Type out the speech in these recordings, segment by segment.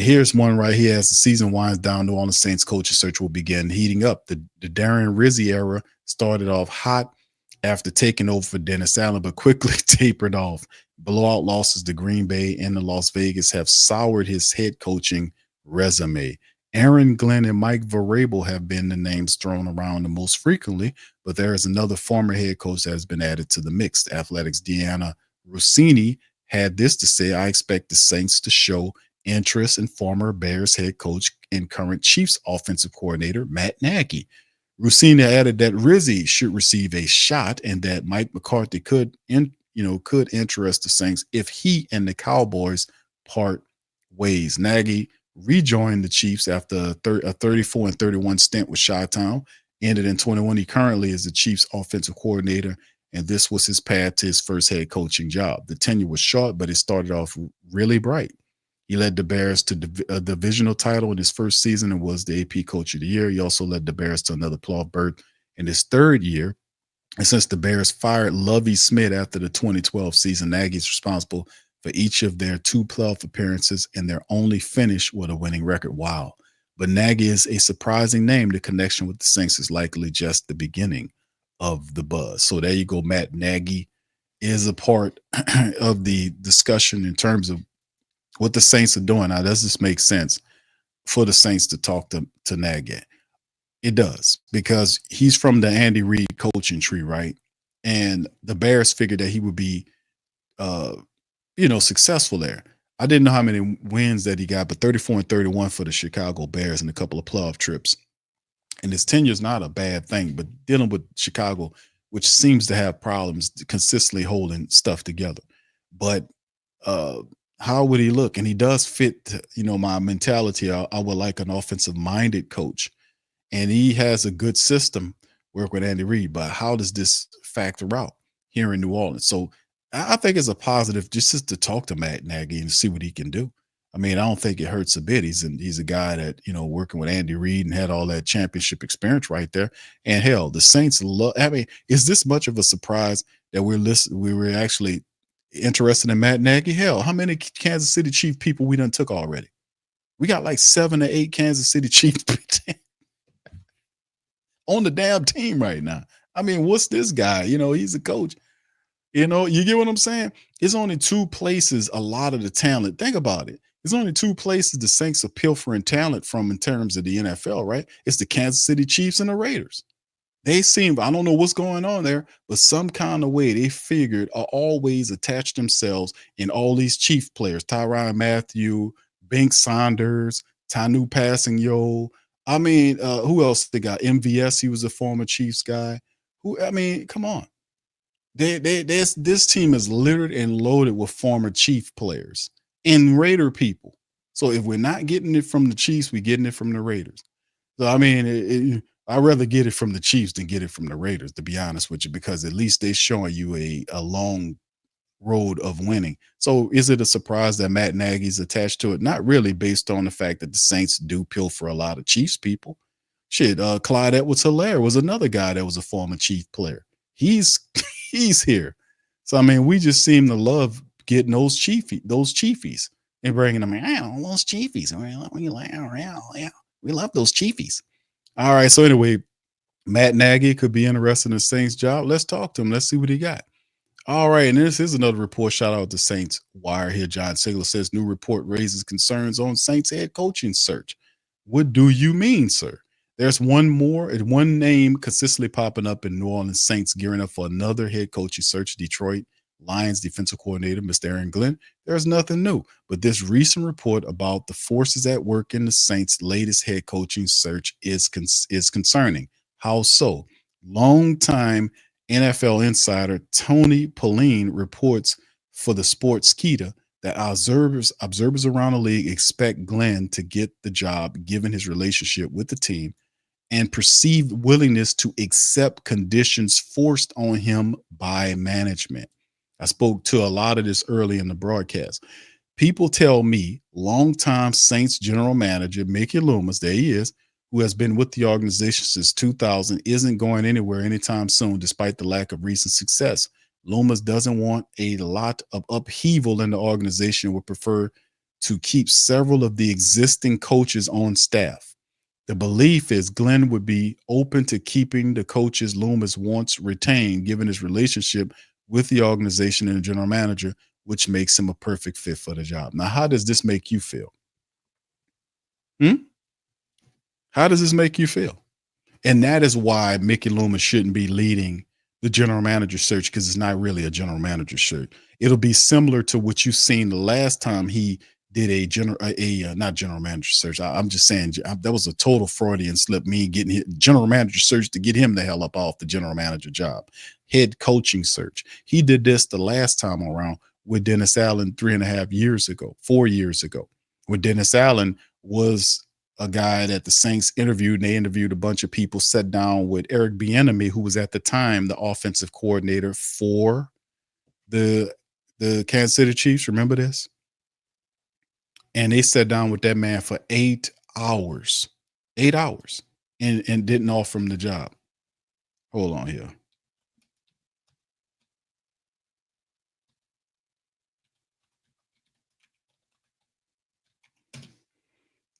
And here's one right here: as the season winds down, New Orleans Saints coaching search will begin heating up. The Darren Rizzi era started off hot after taking over for Dennis Allen, but quickly tapered off. Blowout losses to Green Bay and the Las Vegas have soured his head coaching resume. Aaron Glenn and Mike Vrabel have been the names thrown around the most frequently, but there is another former head coach that has been added to the mix. Athletics Deanna Rossini had this to say: I expect the Saints to show interest in former Bears head coach and current Chiefs offensive coordinator Matt Nagy. Rossini added that Rizzi should receive a shot and that Mike McCarthy could interest the Saints if he and the Cowboys part ways. Nagy rejoined the Chiefs after a 34-31 stint with Chi-Town, ended in 21. He currently is the Chiefs offensive coordinator, and this was his path to his first head coaching job. The tenure was short, but it started off really bright. He led the Bears to a divisional title in his first season and was the AP Coach of the Year. He also led the Bears to another playoff berth in his third year. And since the Bears fired Lovie Smith after the 2012 season, Nagy is responsible for each of their two playoff appearances and their only finish with a winning record. Wow. But Nagy is a surprising name. The connection with the Saints is likely just the beginning of the buzz. So there you go. Matt Nagy is a part of the discussion in terms of what the Saints are doing. Now, does this make sense for the Saints to talk to Nagy? It does, because he's from the Andy Reid coaching tree, right? And the Bears figured that he would be, successful there. I didn't know how many wins that he got, but 34-31 for the Chicago Bears and a couple of playoff trips. And his tenure is not a bad thing, but dealing with Chicago, which seems to have problems consistently holding stuff together. But how would he look? And he does fit, my mentality. I would like an offensive minded coach, and he has a good system work with Andy Reid. But how does this factor out here in New Orleans? So I think it's a positive just to talk to Matt Nagy and see what he can do. I mean, I don't think it hurts a bit. He's a guy that, working with Andy Reid and had all that championship experience right there. And hell, the Saints love. I mean, is this much of a surprise that we were actually interested in Matt Nagy? Hell, how many Kansas City Chief people we done took already? We got like 7 or 8 Kansas City Chiefs on the damn team right now. I mean, what's this guy? He's a coach. You get what I'm saying? It's only two places a lot of the talent. Think about it. There's only two places the Saints are pilfering talent from in terms of the NFL, right? It's the Kansas City Chiefs and the Raiders. They seem, I don't know what's going on there, but some kind of way they figured are always attach themselves in all these Chief players: Tyrann Mathieu, Bink Saunders, Tanu Passing Yo. I mean, who else they got? MVS, he was a former Chiefs guy. Come on. This team is littered and loaded with former Chief players and Raider people. So if we're not getting it from the Chiefs, we're getting it from the Raiders. So I mean, I'd rather get it from the Chiefs than get it from the Raiders, to be honest with you, because at least they're showing you a long road of winning. So is it a surprise that Matt Nagy's attached to it? Not really, based on the fact that the Saints do pilfer a lot of Chiefs people. Shit, Clyde Edwards-Helaire was another guy that was a former Chief player. He's he's here. So I mean, we just seem to love getting those Chiefies and bringing them in. Those Chiefies. We love those Chiefies. All right. So anyway, Matt Nagy could be interested in the Saints job. Let's talk to him. Let's see what he got. All right. And this is another report. Shout out to Saints Wire here. John Sigler says new report raises concerns on Saints head coaching search. What do you mean, sir? There's one name consistently popping up in New Orleans Saints gearing up for another head coaching search. Detroit Lions defensive coordinator, Mr. Aaron Glenn. There's nothing new, but this recent report about the forces at work in the Saints' latest head coaching search is concerning. How so? Longtime NFL insider Tony Pauline reports for the Sportskeeda that observers around the league expect Glenn to get the job given his relationship with the team and perceived willingness to accept conditions forced on him by management. I spoke to a lot of this early in the broadcast. People tell me longtime Saints general manager Mickey Loomis, there he is, who has been with the organization since 2000, isn't going anywhere anytime soon, despite the lack of recent success. Loomis doesn't want a lot of upheaval in the organization, would prefer to keep several of the existing coaches on staff. The belief is Glenn would be open to keeping the coaches Loomis wants retained, given his relationship with the organization and the general manager, which makes him a perfect fit for the job. Now, how does this make you feel? Hmm? How does this make you feel? And that is why Mickey Loomis shouldn't be leading the general manager search, because it's not really a general manager search. It'll be similar to what you've seen the last time he did a not general manager search. I'm just saying that was a total Freudian slip. Me getting general manager search to get him the hell up off the general manager job. Head coaching search. He did this the last time around with Dennis Allen 3.5 years ago, 4 years ago, when Dennis Allen was a guy that the Saints interviewed, and they interviewed a bunch of people, sat down with Eric Bieniemy, who was at the time the offensive coordinator for the the Kansas City Chiefs. Remember this? And they sat down with that man for 8 hours, 8 hours, and didn't offer him the job. Hold on here.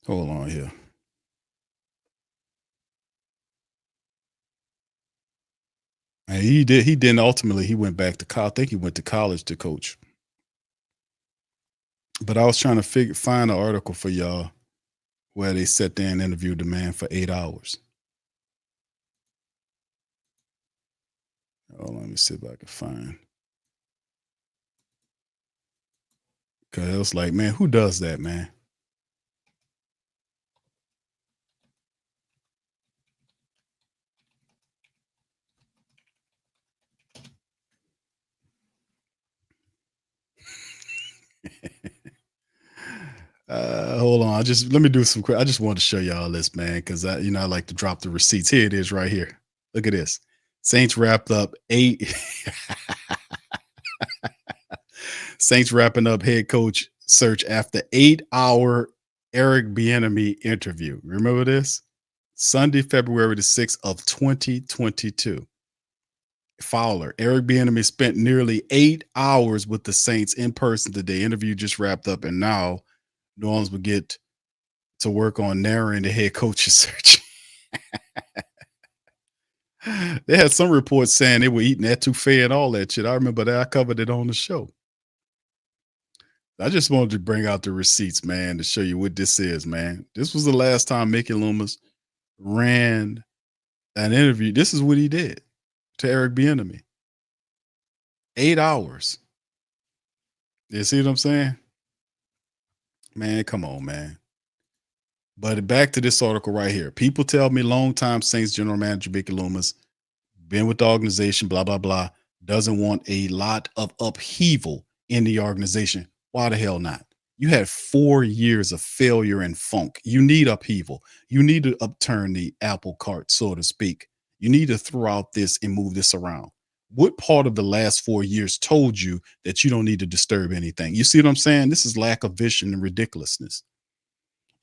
Hold on here. And he did. He didn't ultimately. He went back to college. I think he went to college to coach. But I was trying to find an article for y'all where they sat there and interviewed the man for 8 hours. Oh, let me see if I can find. Cause it was like, man, who does that, man? Hold on. I just let me do some quick. I just want to show y'all this, man, because I like to drop the receipts. Here it is, right here. Look at this. Saints wrapped up eight. Saints wrapping up head coach search after 8 hour Eric Bieniemy interview. Remember this? Sunday, February the 6th of 2022. Fowler, Eric Bieniemy spent nearly 8 hours with the Saints in person today. Interview just wrapped up, and now New Orleans will get to work on narrowing the head coach's search. They had some reports saying they were eating etouffee and all that shit. I remember that. I covered it on the show. I just wanted to bring out the receipts, man, to show you what this is, man. This was the last time Mickey Loomis ran an interview. This is what he did to Eric Bieniemy. 8 hours. You see what I'm saying? Man, come on, man. But back to this article right here. People tell me longtime Saints general manager Mickey Loomis, been with the organization, blah, blah, blah, doesn't want a lot of upheaval in the organization. Why the hell not? You had 4 years of failure and funk. You need upheaval. You need to upturn the apple cart, so to speak. You need to throw out this and move this around. What part of the last 4 years told you that you don't need to disturb anything? You see what I'm saying? This is lack of vision and ridiculousness,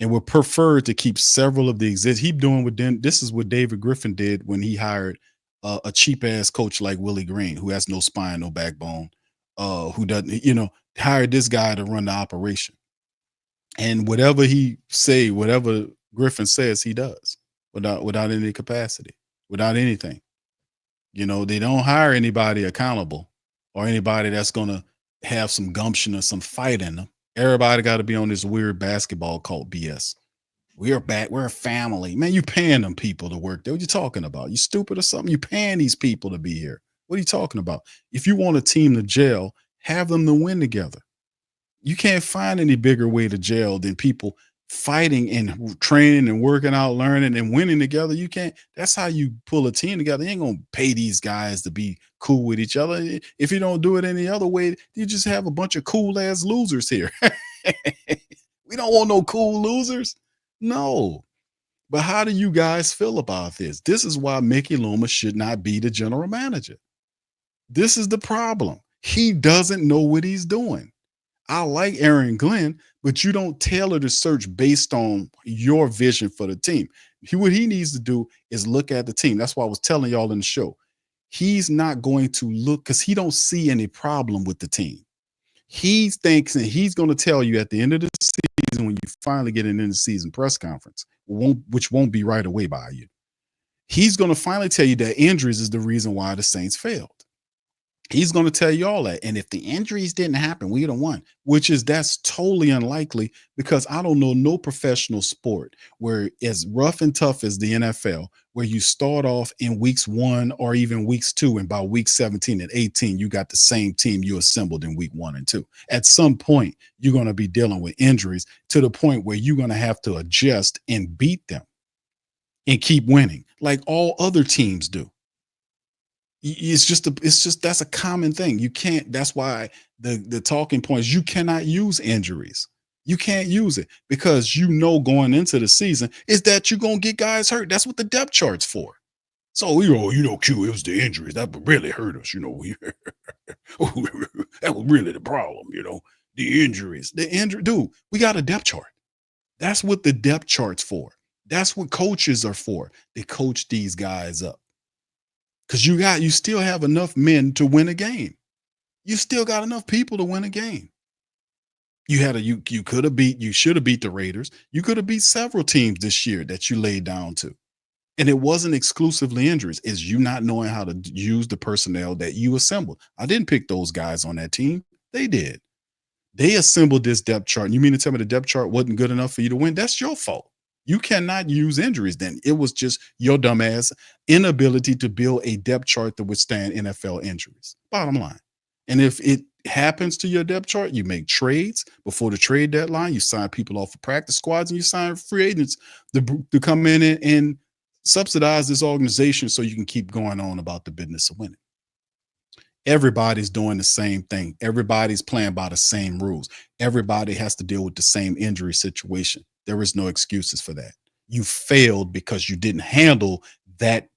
and would prefer to keep several of the exist. He doing what this is what David Griffin did when he hired a cheap ass coach like Willie Green, who has no spine, no backbone, who doesn't, hired this guy to run the operation. And whatever he say, whatever Griffin says, he does without any capacity, without anything. They don't hire anybody accountable or anybody that's gonna have some gumption or some fight in them. Everybody got to be on this weird basketball cult BS. We're back. We're a family. Man, you paying them people to work there. What you talking about? You stupid or something? You paying these people to be here. What are you talking about? If you want a team to gel, have them to win together. You can't find any bigger way to gel than people fighting and training and working out, learning and winning together. You can't. That's how you pull a team together. You ain't gonna pay these guys to be cool with each other. If you don't do it any other way, you just have a bunch of cool ass losers here. We don't want no cool losers. No. But how do you guys feel about this? This is why Mickey Loomis should not be the general manager. This is the problem. He doesn't know what he's doing. I like Aaron Glenn, but you don't tailor the search based on your vision for the team. What he needs to do is look at the team. That's why I was telling y'all in the show. He's not going to look because he don't see any problem with the team. He thinks and he's going to tell you at the end of the season when you finally get an end of season press conference, which won't be right away by you. He's going to finally tell you that injuries is the reason why the Saints failed. He's going to tell you all that. And if the injuries didn't happen, we'd have won, which is that's totally unlikely because I don't know no professional sport where as rough and tough as the NFL, where you start off in weeks 1 or even weeks 2, and by week 17 and 18, you got the same team you assembled in week 1 and 2. At some point, you're going to be dealing with injuries to the point where you're going to have to adjust and beat them and keep winning like all other teams do. It's just that's a common thing. You can't. That's why the talking point is you cannot use injuries. You can't use it because you know going into the season is that you're gonna get guys hurt. That's what the depth chart's for. So Q, it was the injuries that really hurt us. That was really the problem. The injuries, dude. We got a depth chart. That's what the depth chart's for. That's what coaches are for. They coach these guys up. Because you still have enough men to win a game. You still got enough people to win a game. You could have you should have beat the Raiders. You could have beat several teams this year that you laid down to. And it wasn't exclusively injuries. It's you not knowing how to use the personnel that you assembled. I didn't pick those guys on that team. They did. They assembled this depth chart. And you mean to tell me the depth chart wasn't good enough for you to win? That's your fault. You cannot use injuries then. It was just your dumbass inability to build a depth chart to withstand NFL injuries. Bottom line. And if it happens to your depth chart, you make trades before the trade deadline. You sign people off of practice squads and you sign free agents to come in and subsidize this organization so you can keep going on about the business of winning. Everybody's doing the same thing. Everybody's playing by the same rules. Everybody has to deal with the same injury situation. There is no excuses for that. You failed because you didn't handle that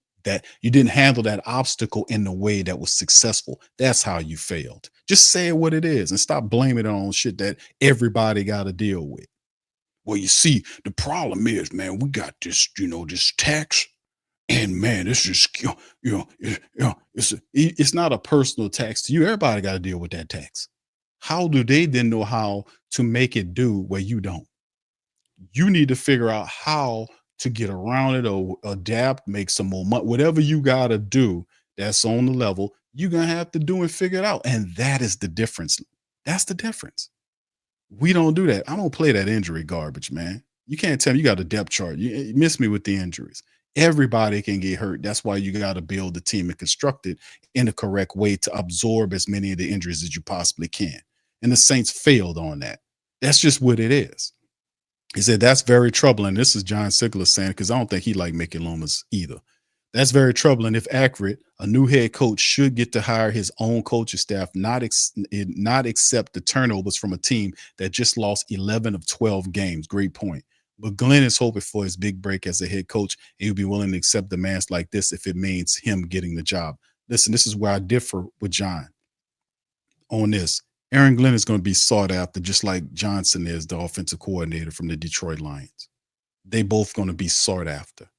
you didn't handle that obstacle in the way that was successful. That's how you failed. Just say it what it is and stop blaming it on shit that everybody got to deal with. Well, you see, the problem is, man, we got this tax. And man, it's just it's not a personal tax to you. Everybody got to deal with that tax. How do they then know how to make it do where you don't? You need to figure out how to get around it or adapt, make some more money, whatever you got to do. That's on the level you're gonna have to do and figure it out. And that is the difference. That's the difference. We don't do that. I don't play that injury garbage, man. You can't tell me you got a depth chart. You miss me with the injuries. Everybody can get hurt. That's why you got to build the team and construct it in the correct way to absorb as many of the injuries as you possibly can. And the Saints failed on that. That's just what it is. He said that's very troubling. This is John Sigler saying because I don't think he liked Mickey Loomis either. That's very troubling. If accurate, a new head coach should get to hire his own coaching staff, not accept the turnovers from a team that just lost 11 of 12 games. Great point. But Glenn is hoping for his big break as a head coach, and he'll be willing to accept demands like this if it means him getting the job. Listen, this is where I differ with John on this. Aaron Glenn is going to be sought after, just like Johnson is, the offensive coordinator from the Detroit Lions. They both going to be sought after.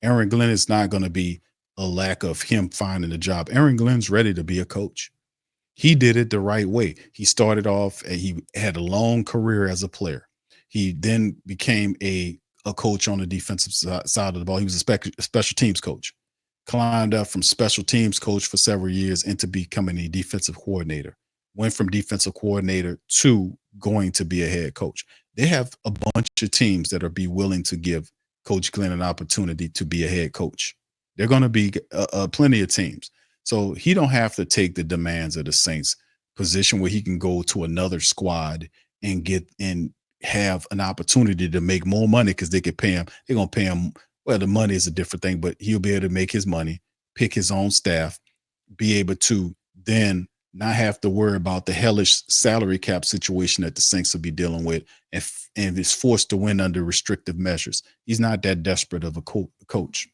Aaron Glenn is not going to be a lack of him finding a job. Aaron Glenn's ready to be a coach. He did it the right way. He started off, and he had a long career as a player. He then became a coach on the defensive side of the ball. He was a special teams coach, climbed up from special teams coach for several years into becoming a defensive coordinator. Went from defensive coordinator to going to be a head coach. They have a bunch of teams that are be willing to give Coach Glenn an opportunity to be a head coach. They're going to be plenty of teams. So he don't have to take the demands of the Saints position where he can go to another squad and get and have an opportunity to make more money because they could pay him. They're going to pay him. Well, the money is a different thing, but he'll be able to make his money, pick his own staff, be able to then not have to worry about the hellish salary cap situation that the Saints will be dealing with and is forced to win under restrictive measures. He's not that desperate of a coach.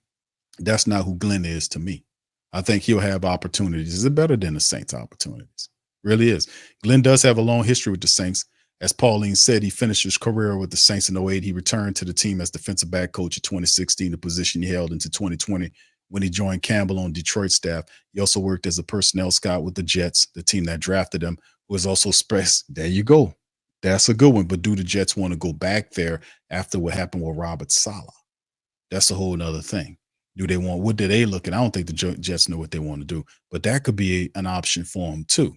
That's not who Glenn is to me. I think he'll have opportunities. It's better than the Saints' opportunities. Really is. Glenn does have a long history with the Saints. As Pauline said, he finished his career with the Saints in 08. He returned to the team as defensive back coach in 2016, the position he held into 2020 when he joined Campbell on Detroit staff. He also worked as a personnel scout with the Jets, the team that drafted him, Was also expressed. There you go. That's a good one. But do the Jets want to go back there after what happened with Robert Sala? That's a whole nother thing. Do they want, what do they look at? I don't think the Jets know what they want to do, but that could be an option for them too.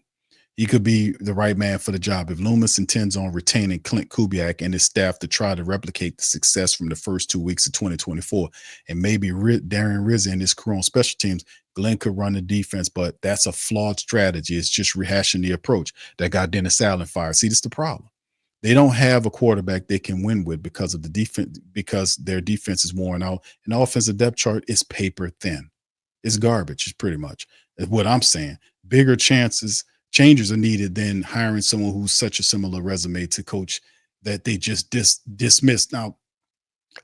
He could be the right man for the job. If Loomis intends on retaining Clint Kubiak and his staff to try to replicate the success from the first 2 weeks of 2024, and maybe Darren Rizzi and his crew on special teams, Glenn could run the defense, but that's a flawed strategy. It's just rehashing the approach that got Dennis Allen fired. See, this is the problem. They don't have a quarterback they can win with because of the defense, because their defense is worn out, and the offensive depth chart is paper thin. It's garbage, it's pretty much what I'm saying. Bigger changes are needed than hiring someone who's such a similar resume to coach that they just dismissed. Now,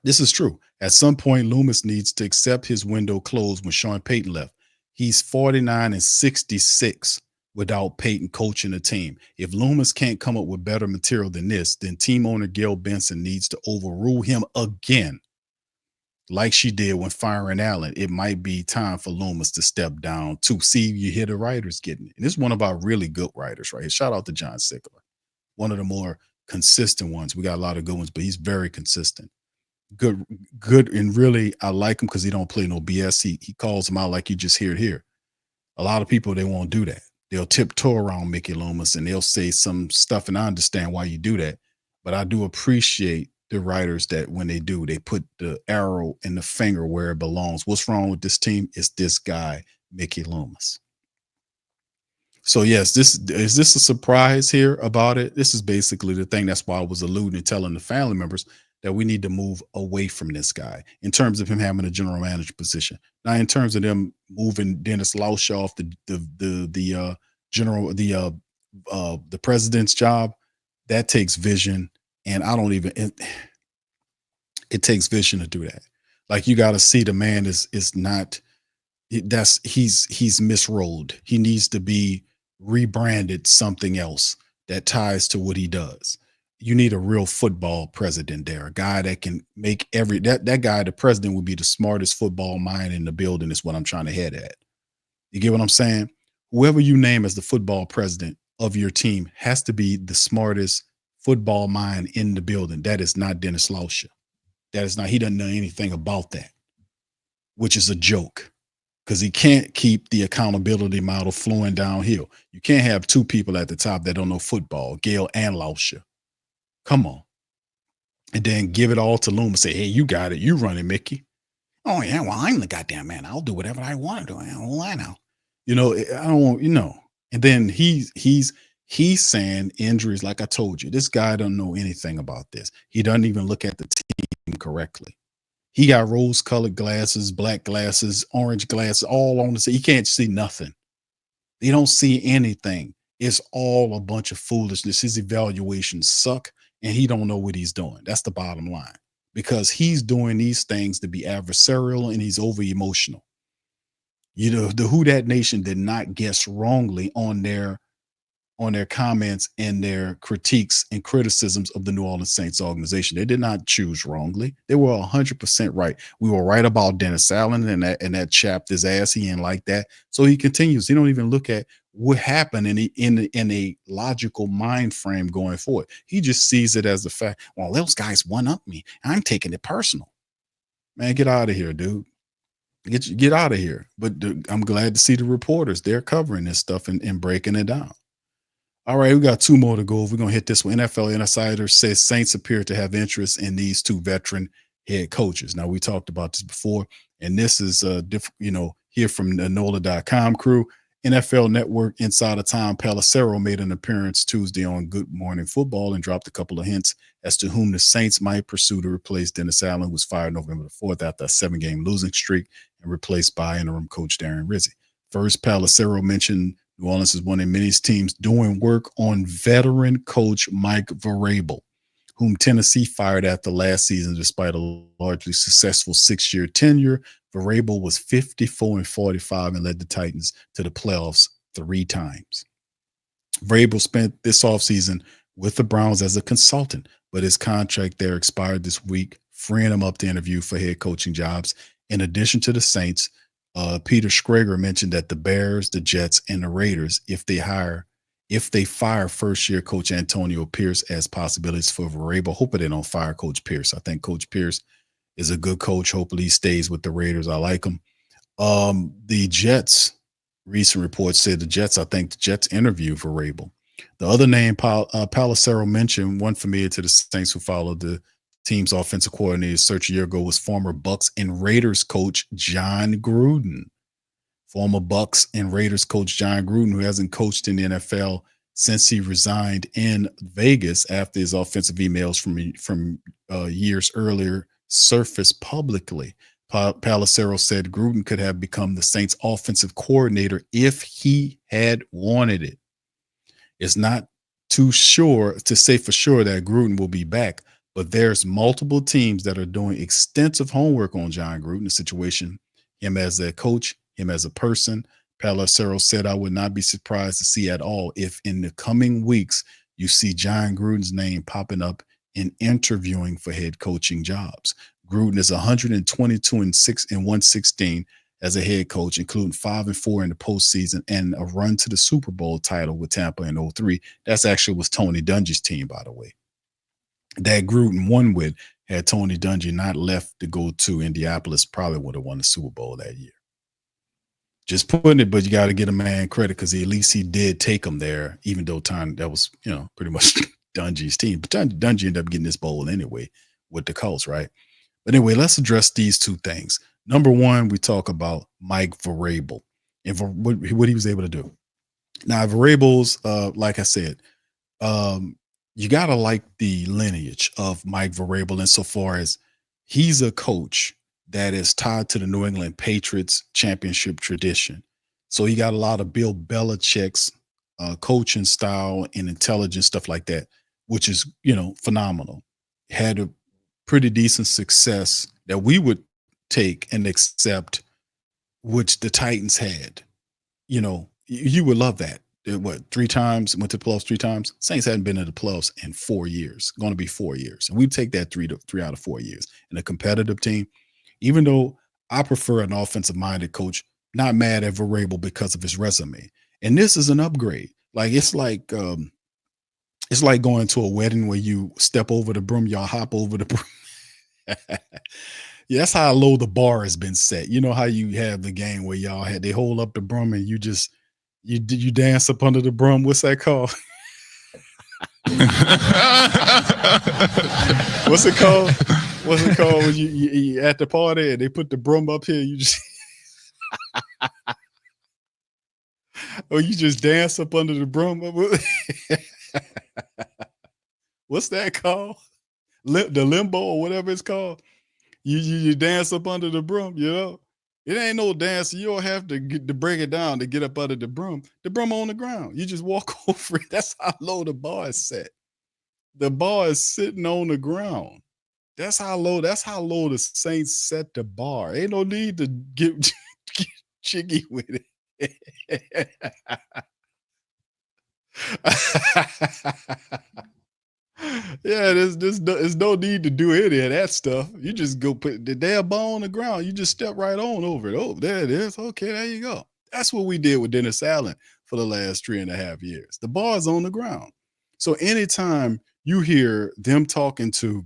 this is true. At some point, Loomis needs to accept his window closed when Sean Payton left. He's 49 and 66 without Payton coaching the team. If Loomis can't come up with better material than this, then team owner Gail Benson needs to overrule him again, like she did when firing Allen. It might be time for Loomis to step down too. See, you hear the writers getting it. And this is one of our really good writers right here. Shout out to John Sickler, one of the more consistent ones. We got a lot of good ones, but he's very consistent. Good, and really, I like him because he don't play no BS. He calls them out like you just hear it here. A lot of people, they won't do that. They'll tiptoe around Mickey Loomis and they'll say some stuff, and I understand why you do that. But I do appreciate the writers that when they do, they put the arrow and the finger where it belongs. What's wrong with this team? It's this guy, Mickey Loomis. So yes, this is this a surprise here about it? This is basically the thing. That's why I was alluding and telling the family members that we need to move away from this guy in terms of him having a general manager position. Now, in terms of them moving Dennis Lauscha off the president's job, that takes vision, and I don't even. It takes vision to do that. Like, you got to see the man is not. He's misrolled. He needs to be rebranded something else that ties to what he does. You need a real football president there, a guy that can make that guy, the president, would be the smartest football mind in the building, is what I'm trying to head at. You get what I'm saying? Whoever you name as the football president of your team has to be the smartest football mind in the building. That is not Dennis Lauscha. That is not, he doesn't know anything about that, which is a joke, because he can't keep the accountability model flowing downhill. You can't have two people at the top that don't know football, Gail and Lauscha. Come on. And then give it all to Loomis. Say, hey, you got it. You run it, Mickey. Oh, yeah, well, I'm the goddamn man. I'll do whatever I want to do. All I know. I don't want, And then he's saying injuries, like I told you. This guy don't know anything about this. He doesn't even look at the team correctly. He got rose-colored glasses, black glasses, orange glasses, all on the side. He can't see nothing. They don't see anything. It's all a bunch of foolishness. His evaluations suck, and he don't know what he's doing. That's the bottom line, because he's doing these things to be adversarial, and he's over-emotional. The Who Dat Nation did not guess wrongly on their comments and their critiques and criticisms of the New Orleans Saints organization. They did not choose wrongly. They were 100% right. We were right about Dennis Allen, and that chapped his ass. He ain't like that. So he continues. He don't even look at what happened in a logical mind frame going forward. He just sees it as the fact, well, those guys one up me. I'm taking it personal. Man, get out of here, dude. Get out of here. But I'm glad to see the reporters. They're covering this stuff and breaking it down. All right, we got two more to go. We're going to hit this one. NFL Insider says Saints appear to have interest in these two veteran head coaches. Now, we talked about this before, and this is here from the NOLA.com crew. NFL Network insider Tom Pelissero made an appearance Tuesday on Good Morning Football and dropped a couple of hints as to whom the Saints might pursue to replace Dennis Allen, who was fired November the 4th after a 7-game losing streak and replaced by interim coach Darren Rizzi. First, Pelissero mentioned New Orleans is one of many teams doing work on veteran coach Mike Vrabel, whom Tennessee fired after last season despite a largely successful 6-year tenure. Vrabel was 54-45 and led the Titans to the playoffs 3 times. Vrabel spent this offseason with the Browns as a consultant, but his contract there expired this week, freeing him up to interview for head coaching jobs. In addition to the Saints, Peter Schrager mentioned that the Bears, the Jets, and the Raiders, if if they fire first year coach Antonio Pierce as possibilities for Vrabel. Hopefully they don't fire Coach Pierce. I think Coach Pierce is a good coach. Hopefully he stays with the Raiders. I like him. The Jets, recent reports said I think the Jets interview for Rabel. The other name Palacero mentioned, one familiar to the Saints who followed the team's offensive coordinator search a year ago, was former Bucks and Raiders coach John Gruden. Former Bucks and Raiders coach John Gruden, who hasn't coached in the NFL since he resigned in Vegas after his offensive emails from years earlier surfaced publicly. Palacero said Gruden could have become the Saints' offensive coordinator if he had wanted it. It's not too sure to say for sure that Gruden will be back, but there's multiple teams that are doing extensive homework on John Gruden, the situation, him as a coach, him as a person. Palacero said, I would not be surprised to see at all if in the coming weeks you see John Gruden's name popping up in interviewing for head coaching jobs. Gruden is 122 and 116 as a head coach, including 5-4 in the postseason and a run to the Super Bowl title with Tampa in 03. That's actually was Tony Dungy's team, by the way. That Gruden won with, had Tony Dungy not left to go to Indianapolis, probably would have won the Super Bowl that year. Just putting it, but you got to get a man credit because at least he did take him there, even though that was, pretty much Dungy's team. But Dungy ended up getting this bowl anyway with the Colts, right? But anyway, let's address these two things. Number one, we talk about Mike Vrabel and what he was able to do. Now, Vrabel's, like I said, you got to like the lineage of Mike Vrabel insofar as he's a coach that is tied to the New England Patriots championship tradition. So he got a lot of Bill Belichick's coaching style and intelligence, stuff like that, which is, phenomenal. Had a pretty decent success that we would take and accept, which the Titans had. You would love that. What, 3 times, went to the playoffs 3 times? Saints hadn't been in the playoffs in 4 years, going to be 4 years. And we'd take that 3 out of 4 years. And a competitive team, even though I prefer an offensive-minded coach, not mad at Vrabel because of his resume. And this is an upgrade. It's like going to a wedding where you step over the broom, y'all hop over the broom. Yeah, that's how low the bar has been set. You know how you have the game where they hold up the broom and you dance up under the broom. What's that called? What's it called? What's it called when you at the party and they put the broom up here? You just or you just dance up under the broom. What's that called? The limbo or whatever it's called. You dance up under the broom, It ain't no dance. You don't have to break it down to get up under the broom. The broom on the ground. You just walk over it. That's how low the bar is set. The bar is sitting on the ground. That's how low the Saints set the bar. Ain't no need to get jiggy with it. Yeah, there's no need to do any of that stuff. You just go put the damn ball on the ground. You just step right on over it. Oh, there it is. Okay, there you go. That's what we did with Dennis Allen for the last 3.5 years. The ball's on the ground. So anytime you hear them talking to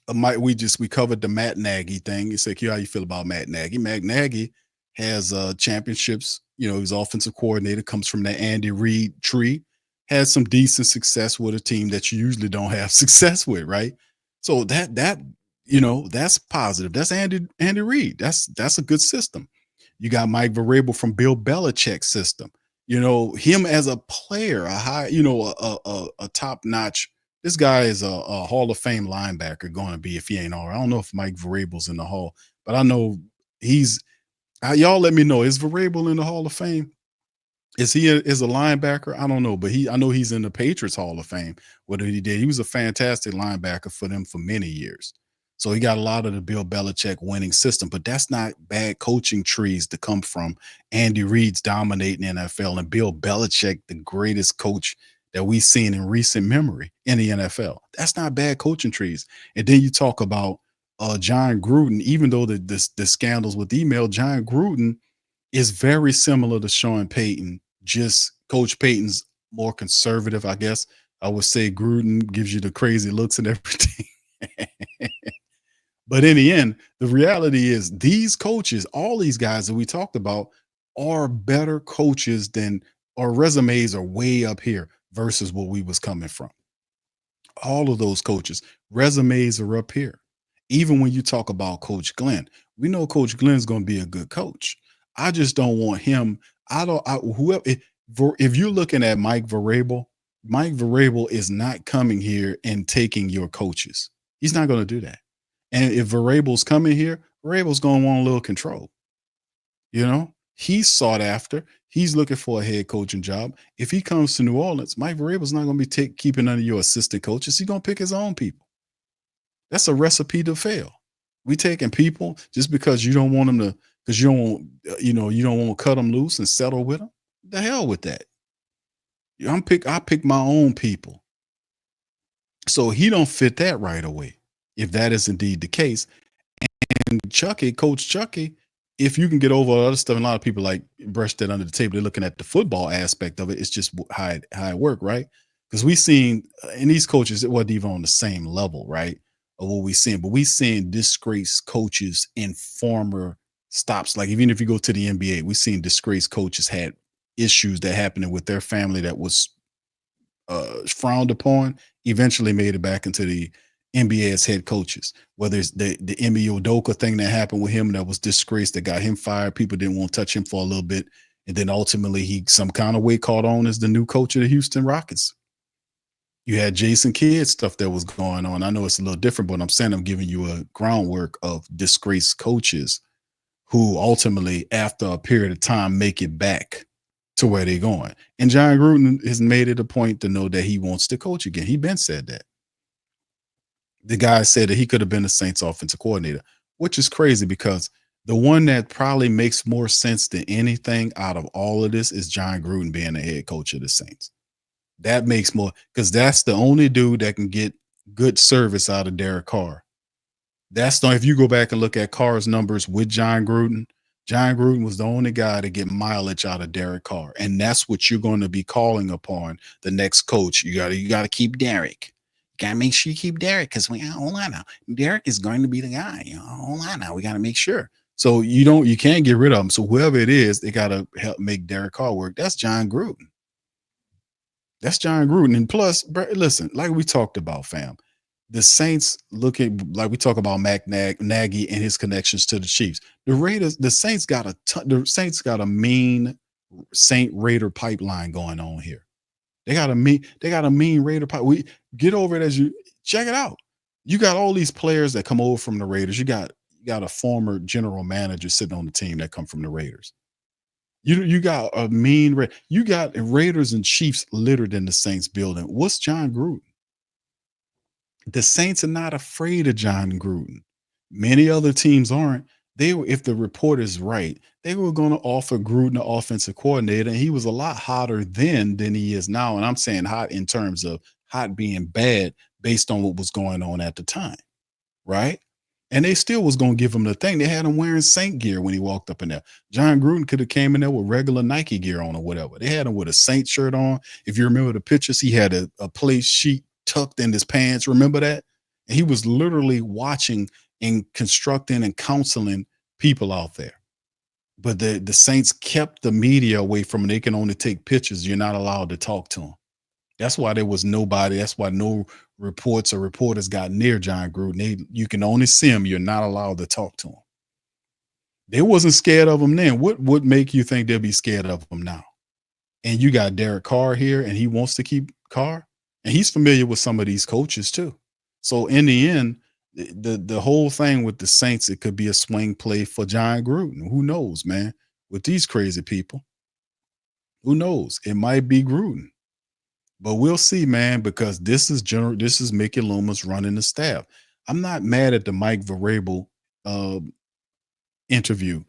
we covered the Matt Nagy thing. You said, how you feel about Matt Nagy? Matt Nagy has championships. His offensive coordinator comes from that Andy Reid tree. Has some decent success with a team that you usually don't have success with, right? So that's positive. That's Andy Reid. That's a good system. You got Mike Vrabel from Bill Belichick's system. Him as a player, a high, a top notch. This guy is a Hall of Fame linebacker going to be if he ain't all right. I don't know if Mike Vrabel's in the Hall, but I know he's. Y'all let me know. Is Vrabel in the Hall of Fame? Is he is a linebacker? I don't know, but I know he's in the Patriots Hall of Fame. What he did, he was a fantastic linebacker for them for many years. So he got a lot of the Bill Belichick winning system, but that's not bad coaching trees to come from Andy Reid's dominating NFL and Bill Belichick, the greatest coach that we've seen in recent memory in the NFL. That's not bad coaching trees. And then you talk about John Gruden, even though the scandals with email, John Gruden is very similar to Sean Payton, just Coach Payton's more conservative, I guess. I would say Gruden gives you the crazy looks and everything. But in the end, the reality is these coaches, all these guys that we talked about, are better coaches than our resumes are way up here versus what we was coming from. All of those coaches, resumes are up here. Even when you talk about Coach Glenn, we know Coach Glenn's going to be a good coach. I just don't want him. I don't. Whoever. If you're looking at Mike Vrabel is not coming here and taking your coaches. He's not going to do that. And if Vrabel's coming here, Vrabel's going to want a little control. He's sought after. He's looking for a head coaching job. If he comes to New Orleans, Mike Vrabel's not going to be keeping under your assistant coaches. He's going to pick his own people. That's a recipe to fail. We taking people just because you don't want them to, because you don't want, you don't want to cut them loose and settle with them. The hell with that. I pick my own people. So he don't fit that right away. If that is indeed the case, and Coach Chucky, if you can get over other stuff, and a lot of people like brush that under the table. They're looking at the football aspect of it. It's just how it work, right? Because we seen in these coaches, it wasn't even on the same level, right? Of what we seen, but we seen disgraced coaches in former stops. Like even if you go to the NBA, we seen disgraced coaches had issues that happened with their family that was frowned upon, eventually made it back into the NBA as head coaches. Whether it's the Emi Udoka thing that happened with him that was disgraced, that got him fired. People didn't want to touch him for a little bit. And then ultimately he some kind of way caught on as the new coach of the Houston Rockets. You had Jason Kidd stuff that was going on. I know it's a little different, but I'm saying I'm giving you a groundwork of disgraced coaches who ultimately, after a period of time, make it back to where they're going. And John Gruden has made it a point to know that he wants to coach again. He been said that. The guy said that he could have been the Saints offensive coordinator, which is crazy because the one that probably makes more sense than anything out of all of this is John Gruden being the head coach of the Saints. That makes more, because that's the only dude that can get good service out of Derek Carr. That's the, if you go back and look at Carr's numbers with John Gruden was the only guy to get mileage out of Derek Carr, and that's what you're going to be calling upon the next coach. You got to keep Derek. You got to make sure you keep Derek because hold on now. Derek is going to be the guy. Hold on now. We got to make sure. So you can't get rid of him. So whoever it is, they got to help make Derek Carr work. That's John Gruden. That's John Gruden. And plus, listen, like we talked about, fam, the Saints looking like we talk about Nagy and his connections to the Chiefs. The Saints got a mean Saint Raider pipeline going on here. They got a mean Raider pipe. We get over it as you check it out. You got all these players that come over from the Raiders. You got a former general manager sitting on the team that come from the Raiders. You got a mean you got Raiders and Chiefs littered in the Saints building. What's John Gruden? The Saints are not afraid of John Gruden. Many other teams aren't. They were, if the report is right, they were going to offer Gruden the offensive coordinator, and he was a lot hotter then than he is now. And I'm saying hot in terms of hot being bad based on what was going on at the time, right? And they still was going to give him the thing. They had him wearing Saint gear when he walked up in there. John Gruden could have came in there with regular Nike gear on or whatever. They had him with a Saint shirt on. If you remember the pictures, he had a play sheet tucked in his pants. Remember that? And he was literally watching and constructing and counseling people out there. But the Saints kept the media away from him. They can only take pictures. You're not allowed to talk to him. That's why there was nobody. That's why no reports or reporters got near John Gruden. You can only see him. You're not allowed to talk to him. They wasn't scared of him then. What would make you think they'll be scared of him now? And you got Derek Carr here, and he wants to keep Carr, and he's familiar with some of these coaches too. So in the end, the whole thing with the Saints, it could be a swing play for John Gruden. Who knows, man? With these crazy people, who knows? It might be Gruden. But we'll see, man, because this is Mickey Loomis running the staff. I'm not mad at the Mike Vrabel interview,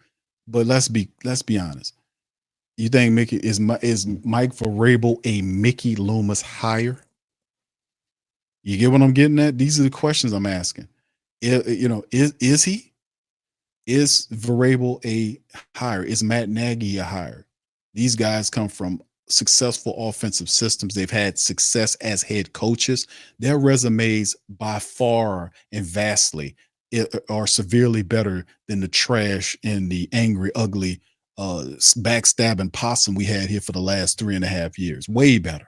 but let's be honest. You think Mickey is Mike Vrabel a Mickey Loomis hire? You get what I'm getting at? These are the questions I'm asking. Is he? Is Vrabel a hire? Is Matt Nagy a hire? These guys come from successful offensive systems. They've had success as head coaches. Their resumes by far and vastly are severely better than the trash and the angry, ugly, backstabbing possum we had here for the last 3.5 years. Way better.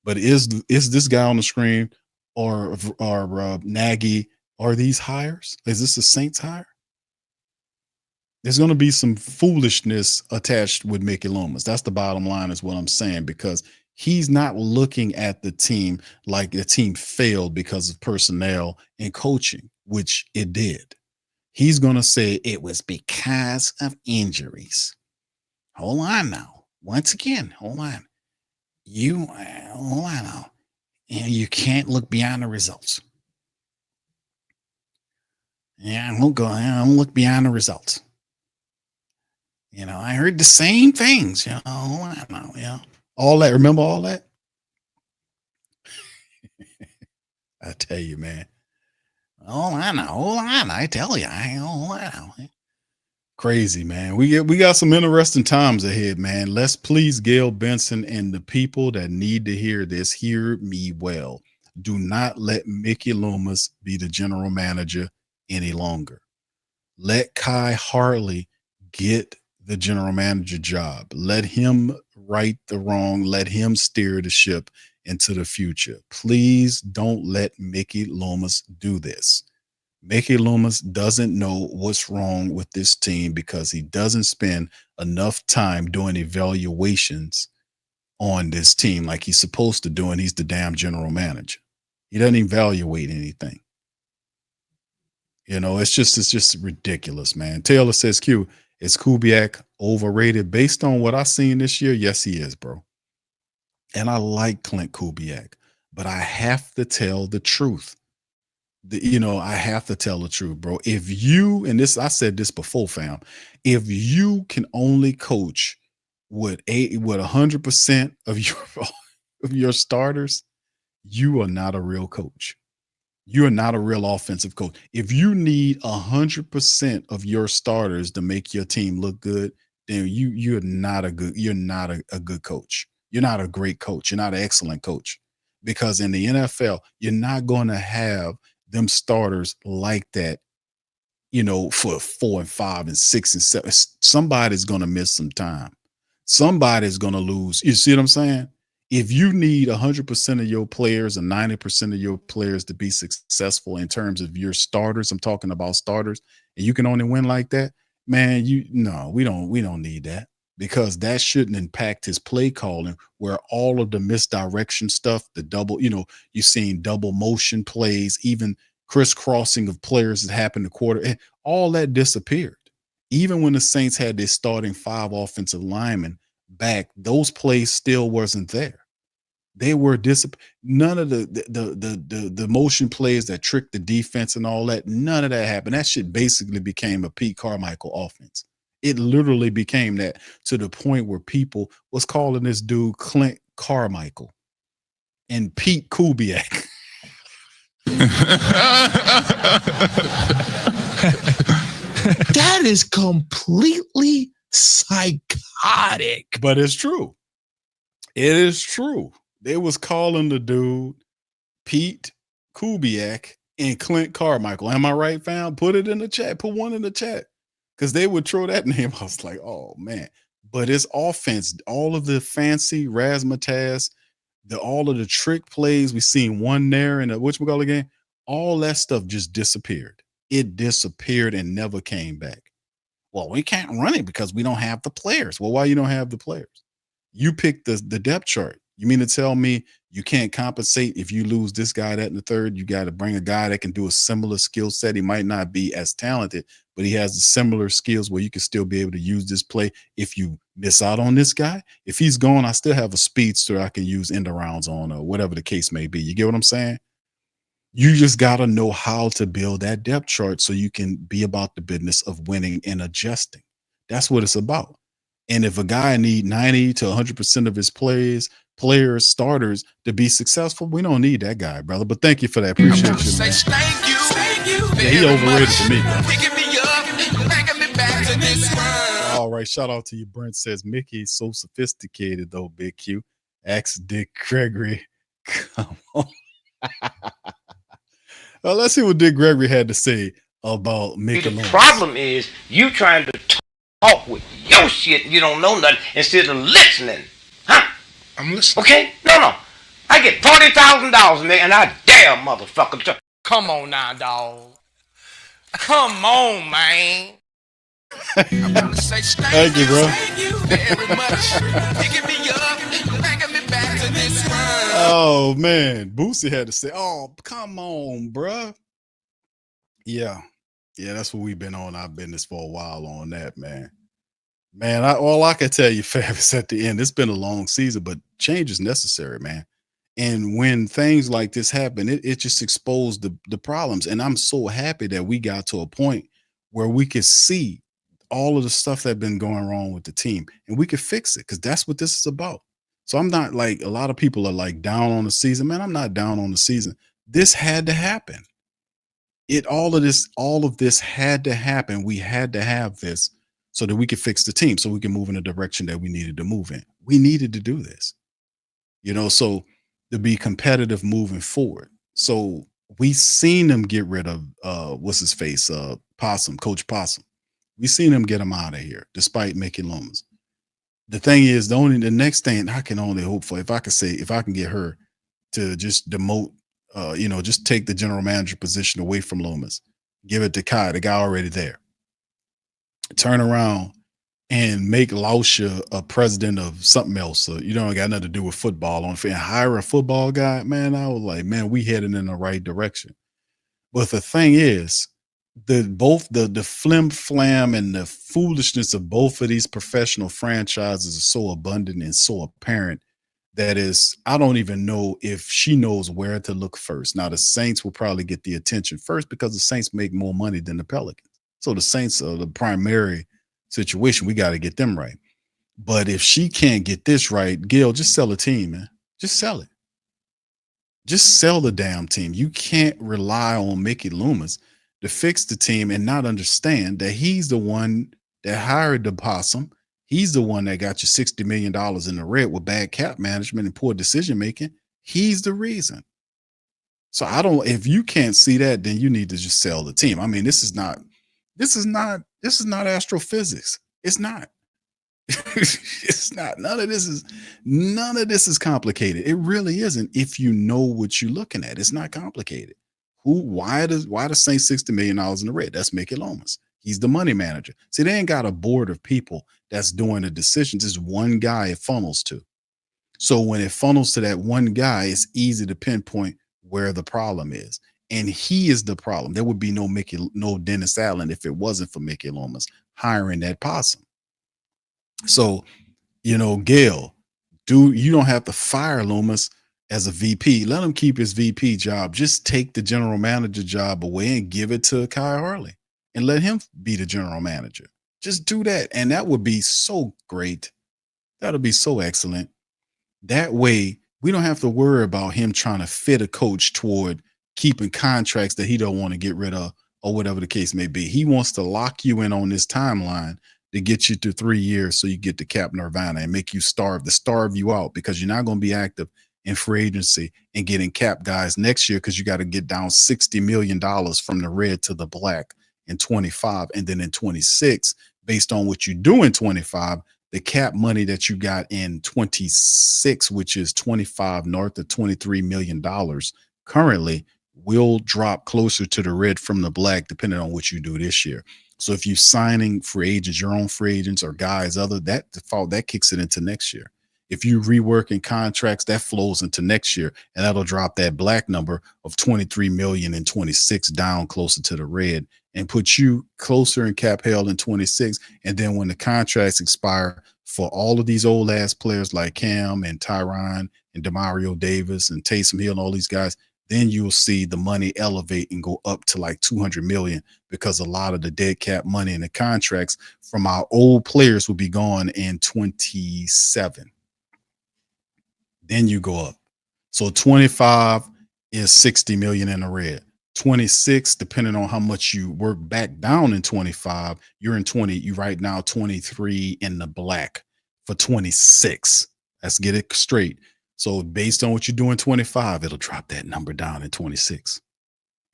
But is this guy on the screen or Nagy? Are these hires? Is this a Saints hire? There's going to be some foolishness attached with Mickey Loomis. That's the bottom line, is what I'm saying, because he's not looking at the team like the team failed because of personnel and coaching, which it did. He's going to say it was because of injuries. Hold on now. Once again, hold on. Hold on now. And you can't look beyond the results. Yeah, I'll look beyond the results. I heard the same things. Hold on now. All that. Remember all that? I tell you, man. Hold on. I tell you, hold on. Crazy, man. We got some interesting times ahead, man. Let's please Gail Benson and the people that need to hear this, hear me well. Do not let Mickey Loomis be the general manager any longer. Let Kai Hartley get the general manager job. Let him right the wrong. Let him steer the ship into the future. Please don't let Mickey Loomis do this. Mickey Loomis doesn't know what's wrong with this team because he doesn't spend enough time doing evaluations on this team like he's supposed to do, and he's the damn general manager. He doesn't evaluate anything. It's just ridiculous, man. Taylor says, Q, is Kubiak overrated? Based on what I've seen this year, yes, he is, bro. And I like Clint Kubiak, but I have to tell the truth. I have to tell the truth, bro. If you, and this, I said this before, fam, if you can only coach with 100% of your starters, you are not a real coach. You're not a real offensive coach. If you need 100% of your starters to make your team look good, then you're not a good coach. You're not a great coach. You're not an excellent coach. Because in the NFL, you're not going to have them starters like that, for 4 and 5 and 6 and 7. Somebody's going to miss some time. Somebody's going to lose. You see what I'm saying? If you need 100% of your players and 90% of your players to be successful in terms of your starters, I'm talking about starters, and you can only win like that, man, we don't need that, because that shouldn't impact his play calling, where all of the misdirection stuff, the double, you're seeing double motion plays, even crisscrossing of players that happened to quarter, all that disappeared. Even when the Saints had their starting 5 offensive linemen back, those plays still wasn't there. They were none of the motion plays that tricked the defense and all that, none of that happened. That shit basically became a Pete Carmichael offense. It literally became that, to the point where people was calling this dude Clint Carmichael and Pete Kubiak. That is completely psychotic. But it's true. It is true. They was calling the dude Pete Kubiak and Clint Carmichael. Am I right, fam? Put it in the chat. Put one in the chat. Because they would throw that name. I was like, oh, man. But it's offense. All of the fancy razzmatazz, all of the trick plays. We seen one there in the whatchamacallit game. All that stuff just disappeared. It disappeared and never came back. Well, we can't run it because we don't have the players. Well, why you don't have the players? You picked the depth chart. You mean to tell me you can't compensate if you lose this guy, that, and the third? You got to bring a guy that can do a similar skill set. He might not be as talented, but he has the similar skills where you can still be able to use this play. If you miss out on this guy, if he's gone, I still have a speedster I can use end arounds on, or whatever the case may be. You get what I'm saying? You just got to know how to build that depth chart so you can be about the business of winning and adjusting. That's what it's about. And if a guy need 90 to 100% of his players, starters to be successful, we don't need that guy, brother. But thank you for that. Appreciate you, man. Thank you. Yeah, he overrated to me, bro. Picking me up, bringing me back to this world. All right, shout out to you. Brent says Mickey's so sophisticated though, Big Q. Ask Dick Gregory. Come on. Let's see what Dick Gregory had to say about Mickey The Loomis. problem is you trying to talk with your shit and you don't know nothing instead of listening. Huh? I'm listening. Okay? No, no. I get $40,000, man, and I dare motherfucker to come on now, dog. Come on, man. I want to say Thank you, bro. thank you very much. Picking me up, bringing me back to this world. Oh man, Boosie had to say, "Oh, come on, bruh." Yeah, yeah, that's what we've been on. I've been this for a while on that, man. Man, all I can tell you, Fab, is at the end, it's been a long season, but change is necessary, man. And when things like this happen, it just exposed the problems. And I'm so happy that we got to a point where we could see all of the stuff that been going wrong with the team and we could fix it because that's what this is about. So I'm not like a lot of people are like down on the season. Man, I'm not down on the season. This had to happen. All of this had to happen. We had to have this so that we could fix the team, so we can move in the direction that we needed to move in. We needed to do this, so to be competitive moving forward. So we seen them get rid of what's his face, Possum, Coach Possum. We seen him get him out of here, despite making Lomas. The thing is, the next thing I can only hope for, if I can get her to just demote, just take the general manager position away from Lomas, give it to Kai, the guy already there. Turn around and make Lauscha a president of something else. So you don't got nothing to do with football. On and hire a football guy, man. I was like, man, we heading in the right direction. But the thing is, the flim flam and the foolishness of both of these professional franchises is so abundant and so apparent that is, I don't even know if she knows where to look first. Now the Saints will probably get the attention first because the Saints make more money than the Pelicans. So the Saints are the primary situation. We got to get them right. But if she can't get this right, Gail, just sell a team, man. Just sell it. Just sell the damn team. You can't rely on Mickey Loomis to fix the team and not understand that he's the one that hired the possum. He's the one that got you $60 million in the red with bad cap management and poor decision making. He's the reason. So if you can't see that, then you need to just sell the team. I mean, this is not astrophysics. It's not. It's not. None of this is complicated. It really isn't if you know what you're looking at. It's not complicated. Why the Saints $60 million in the red? That's Mickey Lomas. He's the money manager. See, they ain't got a board of people that's doing the decisions. It's one guy it funnels to. So when it funnels to that one guy, it's easy to pinpoint where the problem is. And he is the problem. There would be no Dennis Allen if it wasn't for Mickey Lomas hiring that possum. So, Gail, you don't have to fire Loomis as a VP. Let him keep his VP job. Just take the general manager job away and give it to Kai Harley and let him be the general manager. Just do that. And that would be so great. That'll be so excellent. That way, we don't have to worry about him trying to fit a coach toward keeping contracts that he don't want to get rid of or whatever the case may be. He wants to lock you in on this timeline to get you to 3 years so you get to cap nirvana and make you starve you out because you're not going to be active in free agency and getting cap guys next year because you got to get down $60 million from the red to the black in 25. And then in 26, based on what you do in 25, the cap money that you got in 26, which is 25 north of $23 million currently, will drop closer to the red from the black, depending on what you do this year. So if you're signing free agents, your own free agents or guys, that kicks it into next year. If you reworking contracts, that flows into next year, and that'll drop that black number of 23 million and 26 down closer to the red and put you closer in cap hell in 26. And then when the contracts expire for all of these old ass players like Cam and Tyron and Demario Davis and Taysom Hill and all these guys, then you'll see the money elevate and go up to like 200 million because a lot of the dead cap money in the contracts from our old players will be gone in 27. Then you go up. So 25 is 60 million in the red. 26, depending on how much you work back down in 25, you're in 20, you right now 23 in the black for 26. Let's get it straight. So based on what you do in 25, it'll drop that number down in 26.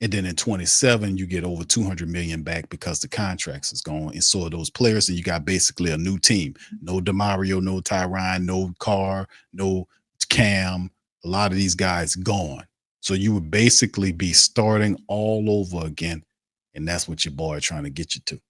And then in 27, you get over 200 million back because the contracts is gone. And so are those players, and you got basically a new team. No DeMario, no Tyron, no Carr, no Cam. A lot of these guys gone. So you would basically be starting all over again. And that's what your boy trying to get you to.